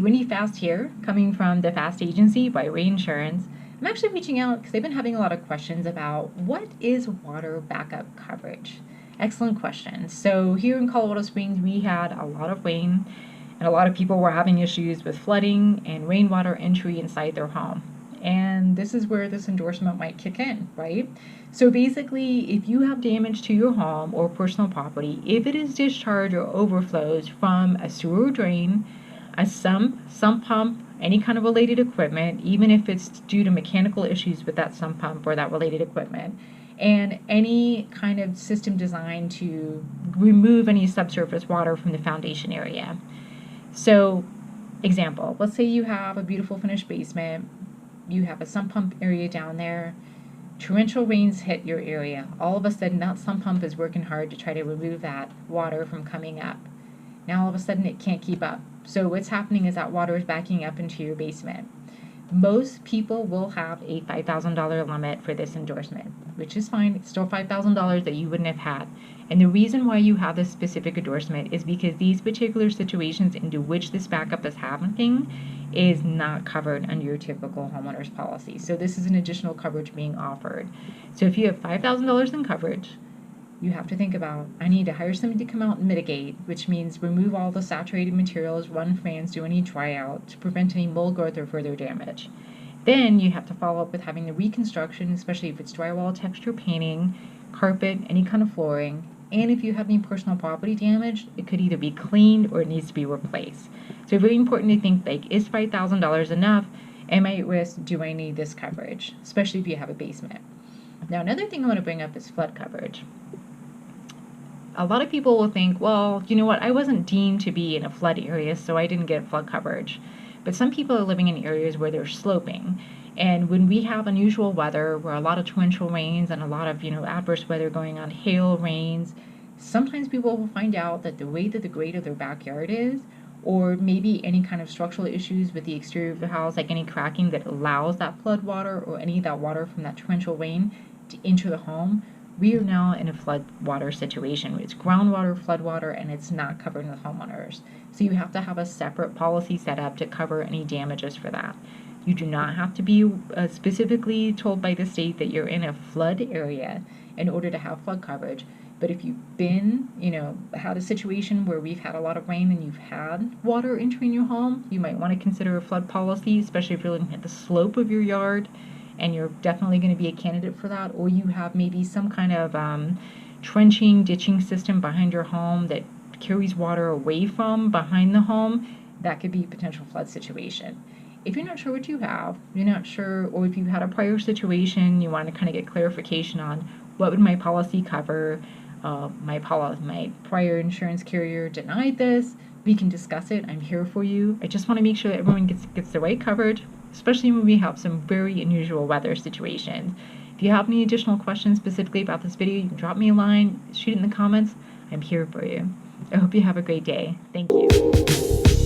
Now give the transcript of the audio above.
Winnie Fast here, coming from the Fast Agency by Ray Insurance. I'm actually reaching out because I've been having a lot of questions about what is water backup coverage. Excellent question. So here in Colorado Springs, we had a lot of rain, and a lot of people were having issues with flooding and rainwater entry inside their home. And this is where this endorsement might kick in, right? So basically, if you have damage to your home or personal property, if it is discharged or overflows from a sewer drain, a sump pump, any kind of related equipment, even if it's due to mechanical issues with that sump pump or that related equipment, and any kind of system designed to remove any subsurface water from the foundation area. So, example, let's say you have a beautiful finished basement, you have a sump pump area down there, torrential rains hit your area. All of a sudden, that sump pump is working hard to try to remove that water from coming up. Now, all of a sudden, it can't keep up. So what's happening is that water is backing up into your basement. Most people will have a $5,000 limit for this endorsement, which is fine. It's still $5,000 that you wouldn't have had. And the reason why you have this specific endorsement is because these particular situations into which this backup is happening is not covered under your typical homeowner's policy. So this is an additional coverage being offered. So if you have $5,000 in coverage, you have to think about, I need to hire somebody to come out and mitigate, which means remove all the saturated materials, run fans, do any dry out to prevent any mold growth or further damage. Then you have to follow up with having the reconstruction, especially if it's drywall, texture painting, carpet, any kind of flooring. And if you have any personal property damage, it could either be cleaned or it needs to be replaced. So very important to think, like, is $5,000 enough? Am I at risk? Do I need this coverage? Especially if you have a basement. Now, another thing I want to bring up is flood coverage. A lot of people will think, well, you know what, I wasn't deemed to be in a flood area, so I didn't get flood coverage. But some people are living in areas where they're sloping. And when we have unusual weather, where a lot of torrential rains and a lot of, adverse weather going on, hail, rains, sometimes people will find out that the way that the grade of their backyard is, or maybe any kind of structural issues with the exterior of the house, like any cracking that allows that flood water or any of that water from that torrential rain to enter the home, we are now in a flood water situation. It's groundwater, flood water, and it's not covered in the homeowners. So you have to have a separate policy set up to cover any damages for that. You do not have to be specifically told by the state that you're in a flood area in order to have flood coverage. But if you've been, had a situation where we've had a lot of rain and you've had water entering your home, you might want to consider a flood policy, especially if you're looking at the slope of your yard and you're definitely going to be a candidate for that, or you have maybe some kind of trenching, ditching system behind your home that carries water away from behind the home, that could be a potential flood situation. If you're not sure what you have, you're not sure, or if you had a prior situation, you want to kind of get clarification on what would my policy cover, my prior insurance carrier denied this, we can discuss it. I'm here for you. I just want to make sure that everyone gets the right coverage, especially when we have some very unusual weather situations. If you have any additional questions specifically about this video, you can drop me a line, shoot it in the comments. I'm here for you. I hope you have a great day. Thank you.